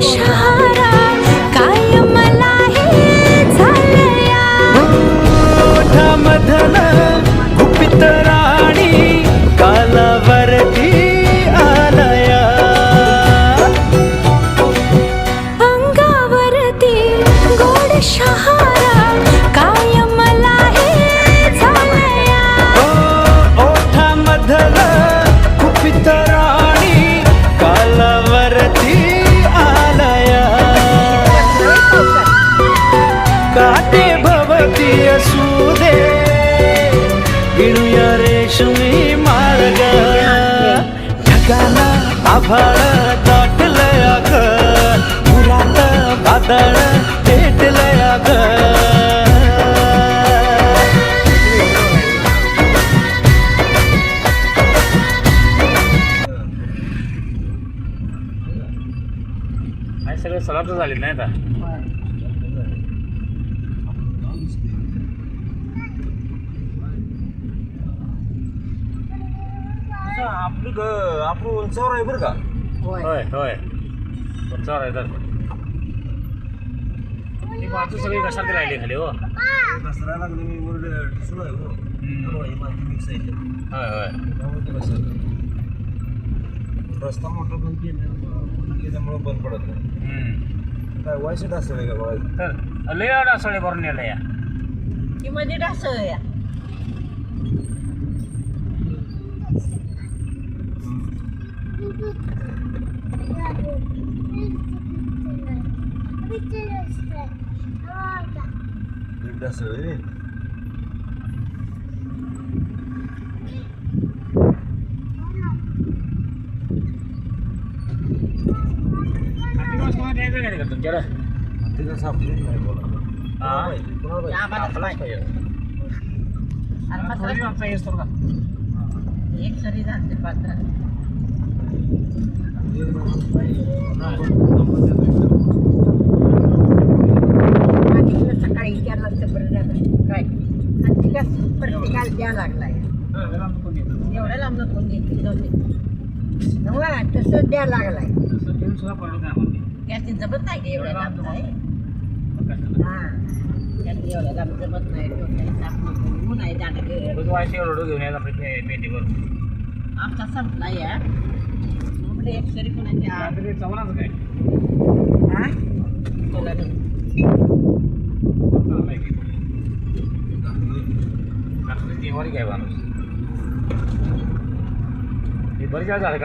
शहारा काय मला हे झालया ओठामधन गुपित राणी कालावरती आलया अंगावरती गोड शहारा काय मला हे झालया ओठामधन गुपित राणी कालावरती आलया काटे भवती असू दे विणूया रेशमी मार्ग ढगाला आभाळ दाटलया ग पुरात वादळ पेटलया ग सगळे सलामच झाले नाही आता आपण उंचावर आहे बरं का. होय होय तुमच्यावर आहे तर ही बाजू सगळी कशाला राहिली खाली हो घसरायला लागले मी वर ठिसूळ आहे हो. त्यामुळे ही माती मिक्स आहे त्यात. होय होय त्यामुळे ते घसरलं. रस्ता मोठा बंद केल्यामुळे बंद पडत नाही. काय वायसेट असेल का बघा. तर लय डासळे भरून नेलं या की मध्ये ढासळ या दीड असेल रे. द्यायचं काय का तुमच्याकडं ते कसं आपलं नाही बोला. हा कोणाला या पाहिजे? आम्हालाच पाहिजे. आणि थोडी मसाला आमचा येतो का एक सरी झाली पात्र सकाळी विचारलं असतं बरं झालं काय आणि तिला प्रत्येकाला द्या लागलाय एवढ्या लांब कोण घेतली नव्हते तसं द्या लागलाय सुद्धा पडलं काय म्हणते त्याची जमत नाही की एवढ्या लांब आहे हां त्याची एवढ्या लांब जमत नाही डोक्याला ताप नको ऊन आहे जाणं वायशी रोड घेऊन यायला मेथीवर आमचा संपला या म्हणजे एक सरी कोणाच्या रात्री चवणाच काय हां तुला रात्री जेवारी काय माणूस हे बरी झालं का